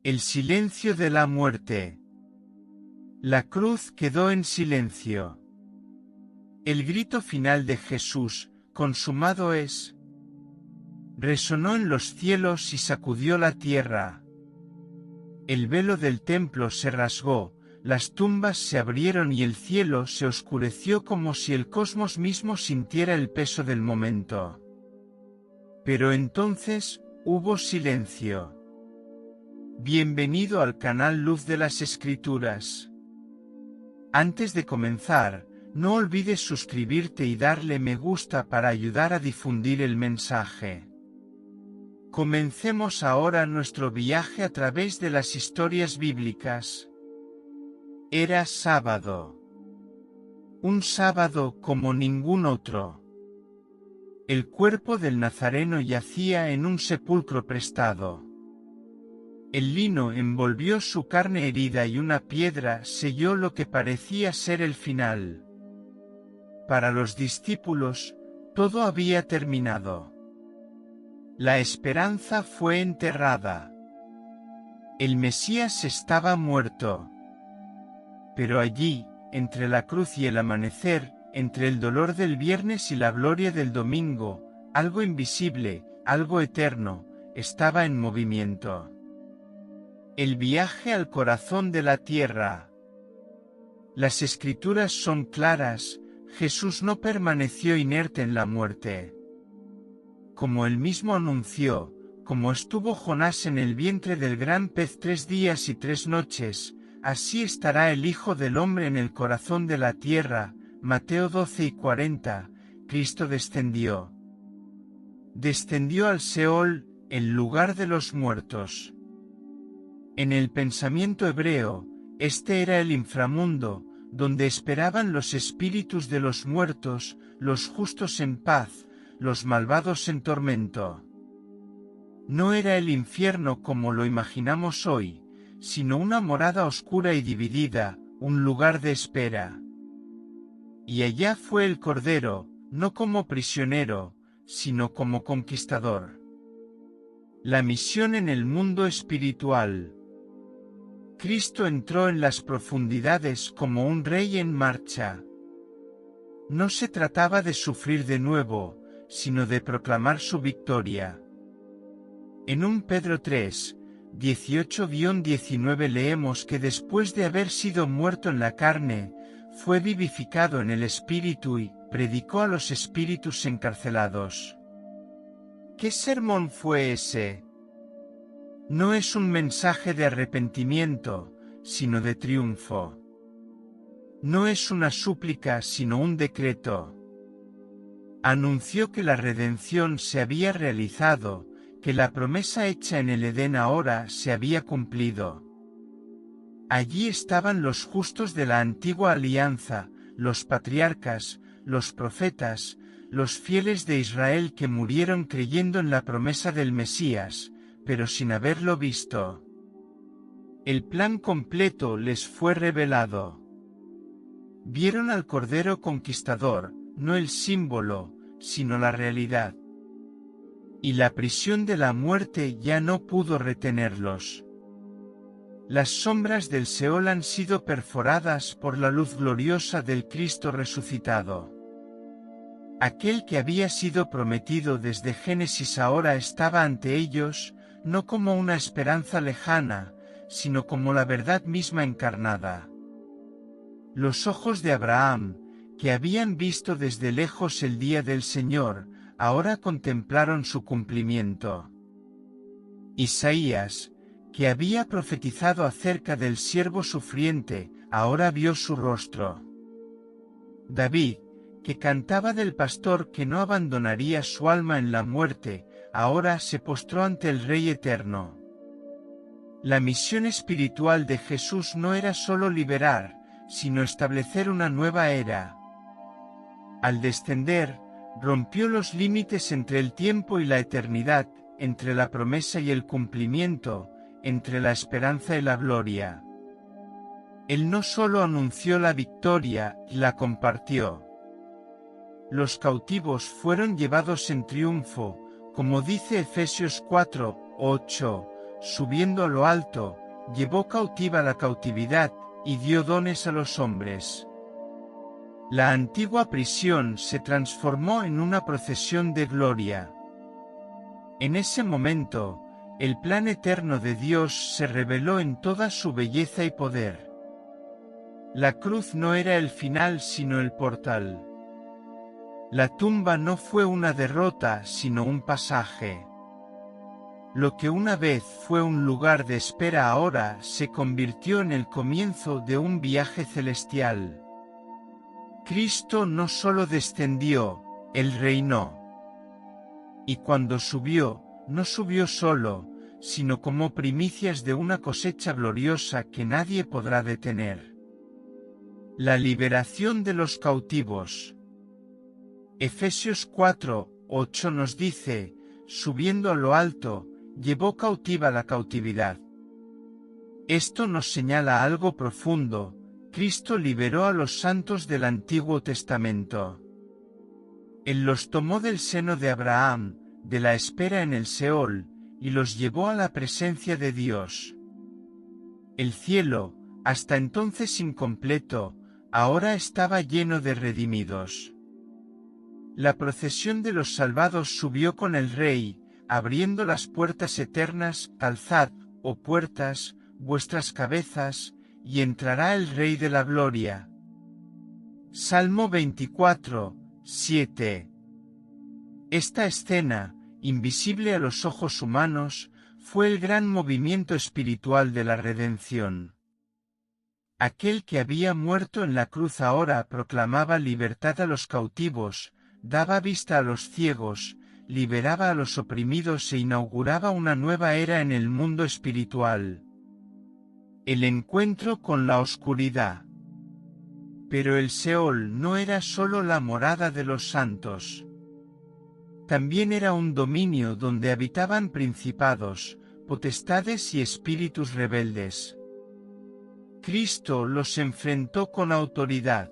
El silencio de la muerte. La cruz quedó en silencio. El grito final de Jesús, consumado es, resonó en los cielos y sacudió la tierra. El velo del templo se rasgó, las tumbas se abrieron y el cielo se oscureció como si el cosmos mismo sintiera el peso del momento. Pero entonces, hubo silencio. Bienvenido al canal Luz de las Escrituras. Antes de comenzar, no olvides suscribirte y darle me gusta para ayudar a difundir el mensaje. Comencemos ahora nuestro viaje a través de las historias bíblicas. Era sábado. Un sábado como ningún otro. El cuerpo del Nazareno yacía en un sepulcro prestado. El lino envolvió su carne herida y una piedra selló lo que parecía ser el final. Para los discípulos, todo había terminado. La esperanza fue enterrada. El Mesías estaba muerto. Pero allí, entre la cruz y el amanecer, entre el dolor del viernes y la gloria del domingo, algo invisible, algo eterno, estaba en movimiento. El viaje al corazón de la tierra. Las Escrituras son claras, Jesús no permaneció inerte en la muerte. Como él mismo anunció, como estuvo Jonás en el vientre del gran pez 3 días y 3 noches, así estará el Hijo del Hombre en el corazón de la tierra. Mateo 12:40, Cristo descendió. Descendió al Seol, el lugar de los muertos. En el pensamiento hebreo, este era el inframundo, donde esperaban los espíritus de los muertos, los justos en paz, los malvados en tormento. No era el infierno como lo imaginamos hoy, sino una morada oscura y dividida, un lugar de espera. Y allá fue el Cordero, no como prisionero, sino como conquistador. La misión en el mundo espiritual. Cristo entró en las profundidades como un rey en marcha. No se trataba de sufrir de nuevo, sino de proclamar su victoria. En 1 Pedro 3, 18-19 leemos que después de haber sido muerto en la carne, fue vivificado en el espíritu y predicó a los espíritus encarcelados. ¿Qué sermón fue ese? No es un mensaje de arrepentimiento, sino de triunfo. No es una súplica, sino un decreto. Anunció que la redención se había realizado, que la promesa hecha en el Edén ahora se había cumplido. Allí estaban los justos de la antigua alianza, los patriarcas, los profetas, los fieles de Israel que murieron creyendo en la promesa del Mesías, pero sin haberlo visto. El plan completo les fue revelado. Vieron al Cordero Conquistador, no el símbolo, sino la realidad. Y la prisión de la muerte ya no pudo retenerlos. Las sombras del Seol han sido perforadas por la luz gloriosa del Cristo resucitado. Aquel que había sido prometido desde Génesis ahora estaba ante ellos, no como una esperanza lejana, sino como la verdad misma encarnada. Los ojos de Abraham, que habían visto desde lejos el día del Señor, ahora contemplaron su cumplimiento. Isaías, que había profetizado acerca del siervo sufriente, ahora vio su rostro. David, que cantaba del pastor que no abandonaría su alma en la muerte, ahora se postró ante el Rey Eterno. La misión espiritual de Jesús no era solo liberar, sino establecer una nueva era. Al descender, rompió los límites entre el tiempo y la eternidad, entre la promesa y el cumplimiento, entre la esperanza y la gloria. Él no solo anunció la victoria, la compartió. Los cautivos fueron llevados en triunfo, como dice Efesios 4:8, subiendo a lo alto, llevó cautiva la cautividad, y dio dones a los hombres. La antigua prisión se transformó en una procesión de gloria. En ese momento, el plan eterno de Dios se reveló en toda su belleza y poder. La cruz no era el final sino el portal. La tumba no fue una derrota sino un pasaje. Lo que una vez fue un lugar de espera ahora se convirtió en el comienzo de un viaje celestial. Cristo no solo descendió, Él reinó. Y cuando subió, no subió solo, sino como primicias de una cosecha gloriosa que nadie podrá detener. La liberación de los cautivos. Efesios 4:8 nos dice, subiendo a lo alto, llevó cautiva la cautividad. Esto nos señala algo profundo: Cristo liberó a los santos del Antiguo Testamento. Él los tomó del seno de Abraham, de la espera en el Seol, y los llevó a la presencia de Dios. El cielo, hasta entonces incompleto, ahora estaba lleno de redimidos. La procesión de los salvados subió con el Rey, abriendo las puertas eternas. Alzad, oh puertas, vuestras cabezas, y entrará el Rey de la Gloria. Salmo 24:7. Esta escena, invisible a los ojos humanos, fue el gran movimiento espiritual de la redención. Aquel que había muerto en la cruz ahora proclamaba libertad a los cautivos, daba vista a los ciegos, liberaba a los oprimidos e inauguraba una nueva era en el mundo espiritual. El encuentro con la oscuridad. Pero el Seol no era solo la morada de los santos. También era un dominio donde habitaban principados, potestades y espíritus rebeldes. Cristo los enfrentó con autoridad.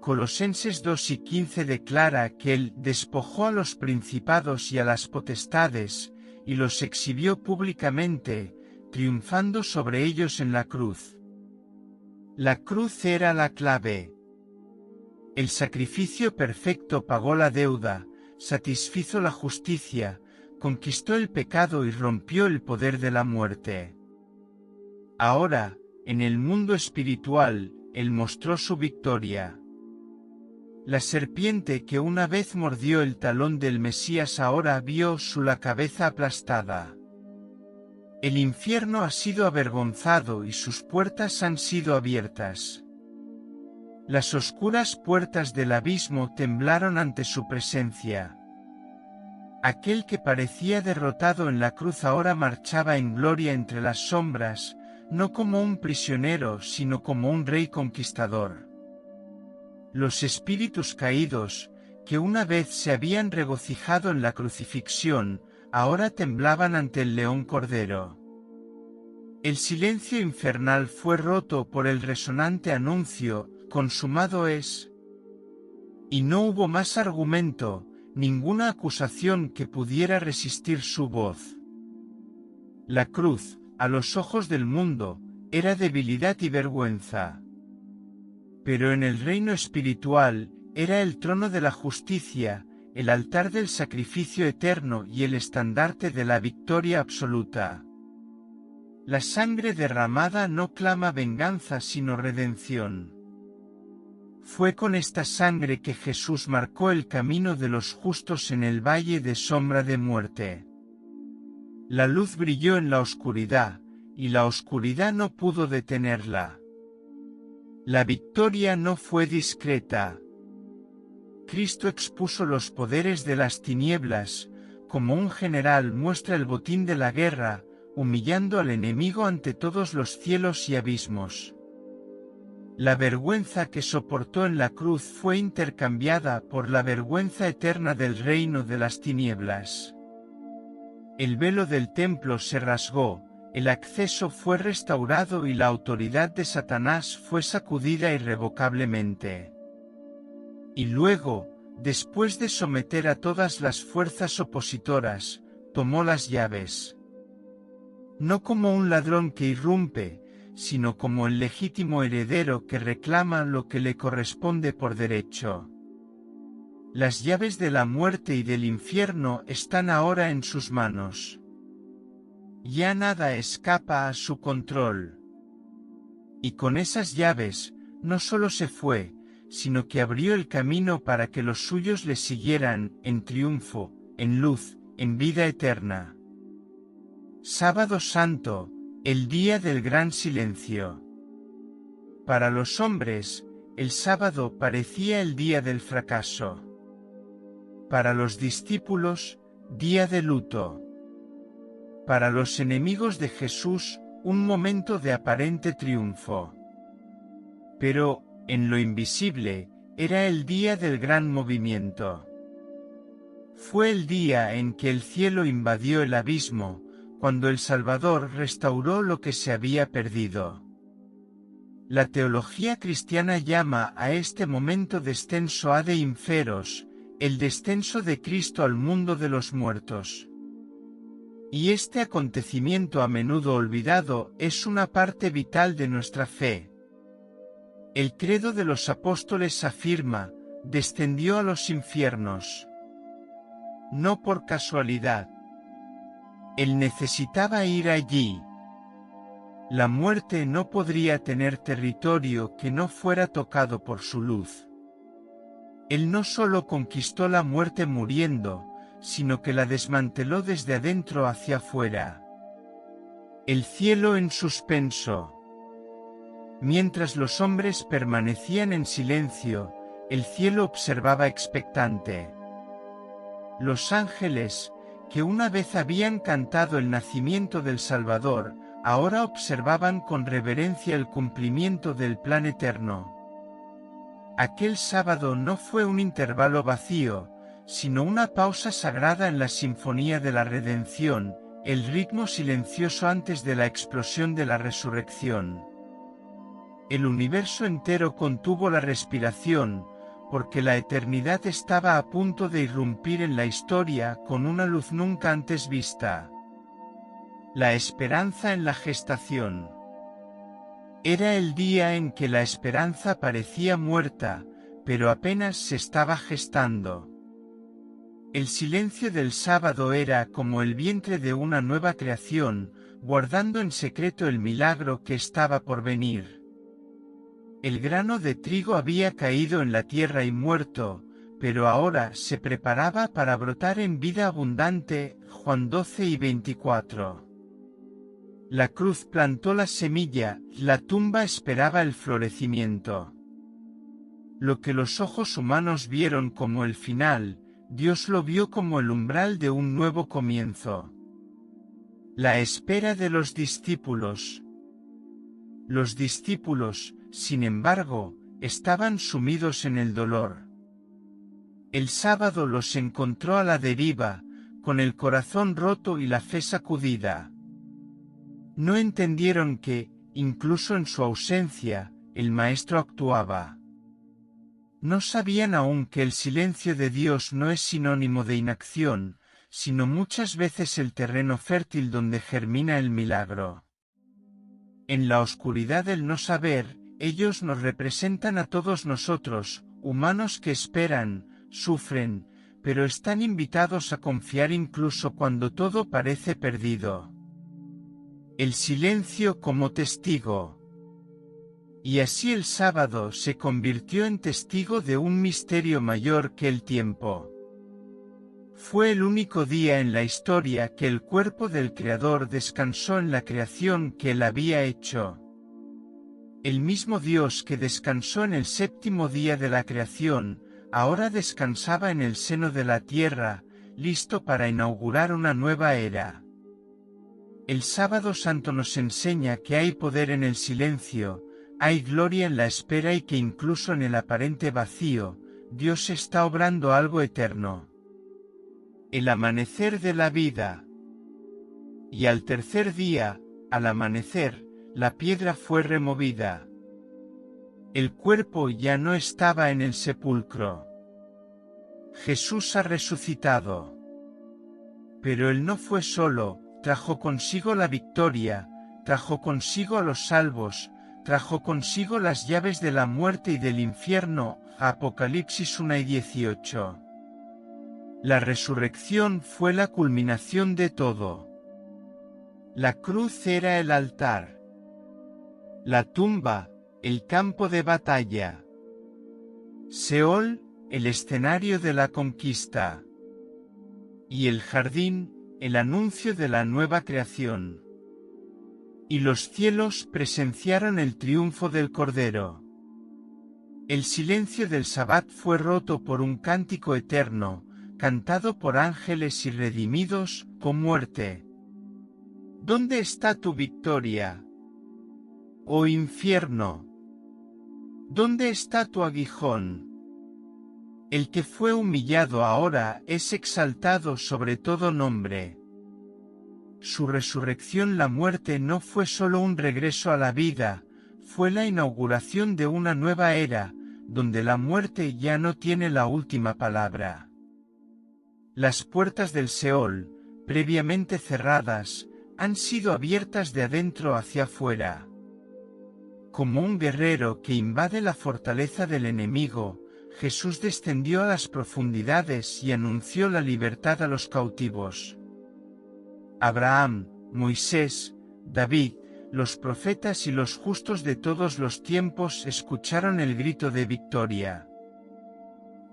Colosenses 2:15 declara que Él despojó a los principados y a las potestades, y los exhibió públicamente, triunfando sobre ellos en la cruz. La cruz era la clave. El sacrificio perfecto pagó la deuda, satisfizo la justicia, conquistó el pecado y rompió el poder de la muerte. Ahora, en el mundo espiritual, Él mostró su victoria. La serpiente que una vez mordió el talón del Mesías ahora vio la cabeza aplastada. El infierno ha sido avergonzado y sus puertas han sido abiertas. Las oscuras puertas del abismo temblaron ante su presencia. Aquel que parecía derrotado en la cruz ahora marchaba en gloria entre las sombras, no como un prisionero sino como un rey conquistador. Los espíritus caídos, que una vez se habían regocijado en la crucifixión, ahora temblaban ante el león cordero. El silencio infernal fue roto por el resonante anuncio: consumado es. Y no hubo más argumento, ninguna acusación que pudiera resistir su voz. La cruz, a los ojos del mundo, era debilidad y vergüenza. Pero en el reino espiritual, era el trono de la justicia, el altar del sacrificio eterno y el estandarte de la victoria absoluta. La sangre derramada no clama venganza sino redención. Fue con esta sangre que Jesús marcó el camino de los justos en el valle de sombra de muerte. La luz brilló en la oscuridad, y la oscuridad no pudo detenerla. La victoria no fue discreta. Cristo expuso los poderes de las tinieblas, como un general muestra el botín de la guerra, humillando al enemigo ante todos los cielos y abismos. La vergüenza que soportó en la cruz fue intercambiada por la vergüenza eterna del reino de las tinieblas. El velo del templo se rasgó, el acceso fue restaurado y la autoridad de Satanás fue sacudida irrevocablemente. Y luego, después de someter a todas las fuerzas opositoras, tomó las llaves. no como un ladrón que irrumpe, sino como el legítimo heredero que reclama lo que le corresponde por derecho. Las llaves de la muerte y del infierno están ahora en sus manos. Ya nada escapa a su control. Y con esas llaves, no solo se fue, sino que abrió el camino para que los suyos le siguieran, en triunfo, en luz, en vida eterna. Sábado Santo, el día del gran silencio. Para los hombres, el sábado parecía el día del fracaso. Para los discípulos, día de luto. Para los enemigos de Jesús, un momento de aparente triunfo. Pero, en lo invisible, era el día del gran movimiento. Fue el día en que el cielo invadió el abismo, cuando el Salvador restauró lo que se había perdido. La teología cristiana llama a este momento descenso ad inferos, el descenso de Cristo al mundo de los muertos. Y este acontecimiento a menudo olvidado es una parte vital de nuestra fe. El credo de los apóstoles afirma, descendió a los infiernos. No por casualidad. Él necesitaba ir allí. La muerte no podría tener territorio que no fuera tocado por su luz. Él no solo conquistó la muerte muriendo, sino que la desmanteló desde adentro hacia afuera. El cielo en suspenso. Mientras los hombres permanecían en silencio, el cielo observaba expectante. Los ángeles, que una vez habían cantado el nacimiento del Salvador, ahora observaban con reverencia el cumplimiento del plan eterno. Aquel sábado no fue un intervalo vacío, sino una pausa sagrada en la sinfonía de la redención, el ritmo silencioso antes de la explosión de la resurrección. El universo entero contuvo la respiración, porque la eternidad estaba a punto de irrumpir en la historia con una luz nunca antes vista. La esperanza en la gestación. Era el día en que la esperanza parecía muerta, pero apenas se estaba gestando. El silencio del sábado era como el vientre de una nueva creación, guardando en secreto el milagro que estaba por venir. El grano de trigo había caído en la tierra y muerto, pero ahora se preparaba para brotar en vida abundante. Juan 12:24. La cruz plantó la semilla, la tumba esperaba el florecimiento. Lo que los ojos humanos vieron como el final, Dios lo vio como el umbral de un nuevo comienzo. La espera de los discípulos. Los discípulos, sin embargo, estaban sumidos en el dolor. El sábado los encontró a la deriva, con el corazón roto y la fe sacudida. No entendieron que, incluso en su ausencia, el Maestro actuaba. No sabían aún que el silencio de Dios no es sinónimo de inacción, sino muchas veces el terreno fértil donde germina el milagro. En la oscuridad del no saber, ellos nos representan a todos nosotros, humanos que esperan, sufren, pero están invitados a confiar incluso cuando todo parece perdido. El silencio como testigo. Y así el sábado se convirtió en testigo de un misterio mayor que el tiempo. Fue el único día en la historia que el cuerpo del Creador descansó en la creación que él había hecho. El mismo Dios que descansó en el séptimo día de la creación, ahora descansaba en el seno de la tierra, listo para inaugurar una nueva era. El sábado santo nos enseña que hay poder en el silencio, hay gloria en la espera y que incluso en el aparente vacío, Dios está obrando algo eterno. El amanecer de la vida. Y al tercer día, al amanecer, la piedra fue removida. El cuerpo ya no estaba en el sepulcro. Jesús ha resucitado. Pero él no fue solo, trajo consigo la victoria, trajo consigo a los salvos, trajo consigo las llaves de la muerte y del infierno. Apocalipsis 1:18. La resurrección fue la culminación de todo. La cruz era el altar. La tumba, el campo de batalla. Seol, el escenario de la conquista. Y el jardín, el anuncio de la nueva creación. Y los cielos presenciaron el triunfo del Cordero. El silencio del Sabbat fue roto por un cántico eterno, cantado por ángeles y redimidos, con muerte. ¿Dónde está tu victoria, oh infierno? ¿Dónde está tu aguijón? El que fue humillado ahora es exaltado sobre todo nombre. Su resurrección, la muerte, no fue solo un regreso a la vida, fue la inauguración de una nueva era, donde la muerte ya no tiene la última palabra. Las puertas del Seol, previamente cerradas, han sido abiertas de adentro hacia afuera. Como un guerrero que invade la fortaleza del enemigo, Jesús descendió a las profundidades y anunció la libertad a los cautivos. Abraham, Moisés, David, los profetas y los justos de todos los tiempos escucharon el grito de victoria.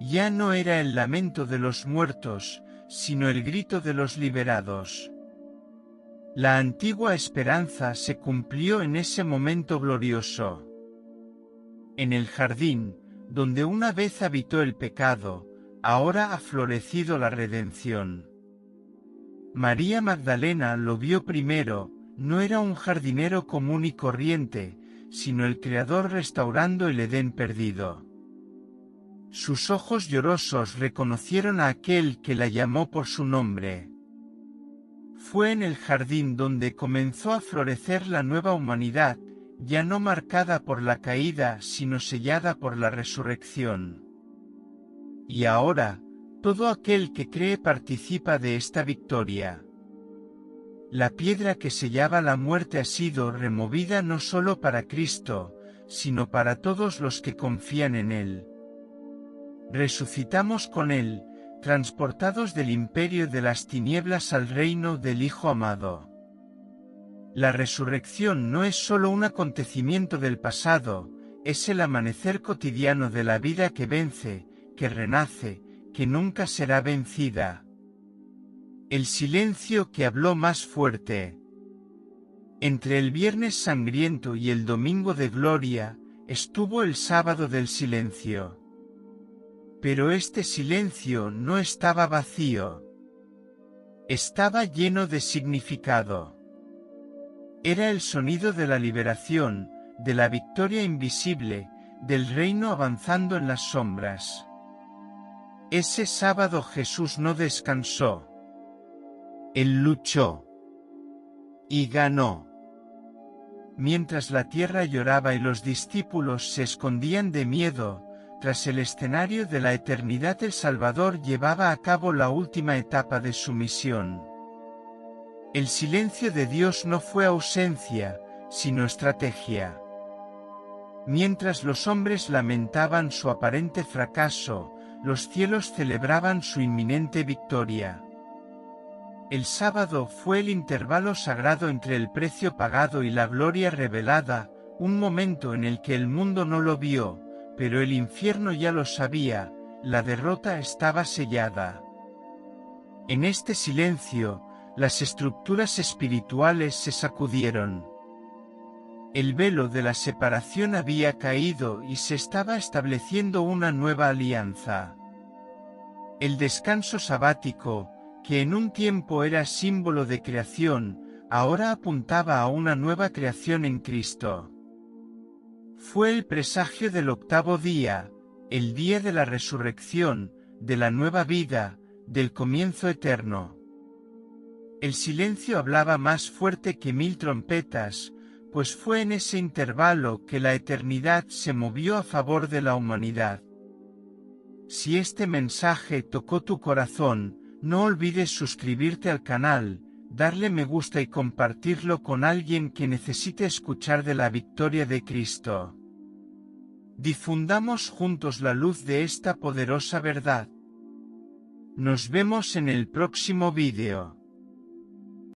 Ya no era el lamento de los muertos, sino el grito de los liberados. La antigua esperanza se cumplió en ese momento glorioso. En el jardín, donde una vez habitó el pecado, ahora ha florecido la redención. María Magdalena lo vio primero, no era un jardinero común y corriente, sino el Creador restaurando el Edén perdido. Sus ojos llorosos reconocieron a aquel que la llamó por su nombre. Fue en el jardín donde comenzó a florecer la nueva humanidad, ya no marcada por la caída, sino sellada por la resurrección. Y ahora, todo aquel que cree participa de esta victoria. La piedra que sellaba la muerte ha sido removida no solo para Cristo, sino para todos los que confían en Él. Resucitamos con Él, transportados del imperio de las tinieblas al reino del Hijo amado. La resurrección no es solo un acontecimiento del pasado, es el amanecer cotidiano de la vida que vence, que renace, que nunca será vencida. El silencio que habló más fuerte. Entre el viernes sangriento y el domingo de gloria, estuvo el sábado del silencio. Pero este silencio no estaba vacío. Estaba lleno de significado. Era el sonido de la liberación, de la victoria invisible, del reino avanzando en las sombras. Ese sábado Jesús no descansó. Él luchó. Y ganó. Mientras la tierra lloraba y los discípulos se escondían de miedo, tras el escenario de la eternidad el Salvador llevaba a cabo la última etapa de su misión. El silencio de Dios no fue ausencia, sino estrategia. Mientras los hombres lamentaban su aparente fracaso, los cielos celebraban su inminente victoria. El sábado fue el intervalo sagrado entre el precio pagado y la gloria revelada, un momento en el que el mundo no lo vio, pero el infierno ya lo sabía, la derrota estaba sellada. En este silencio, las estructuras espirituales se sacudieron. El velo de la separación había caído y se estaba estableciendo una nueva alianza. El descanso sabático, que en un tiempo era símbolo de creación, ahora apuntaba a una nueva creación en Cristo. Fue el presagio del octavo día, el día de la resurrección, de la nueva vida, del comienzo eterno. El silencio hablaba más fuerte que 1000 trompetas, pues fue en ese intervalo que la eternidad se movió a favor de la humanidad. Si este mensaje tocó tu corazón, no olvides suscribirte al canal, darle me gusta y compartirlo con alguien que necesite escuchar de la victoria de Cristo. Difundamos juntos la luz de esta poderosa verdad. Nos vemos en el próximo vídeo.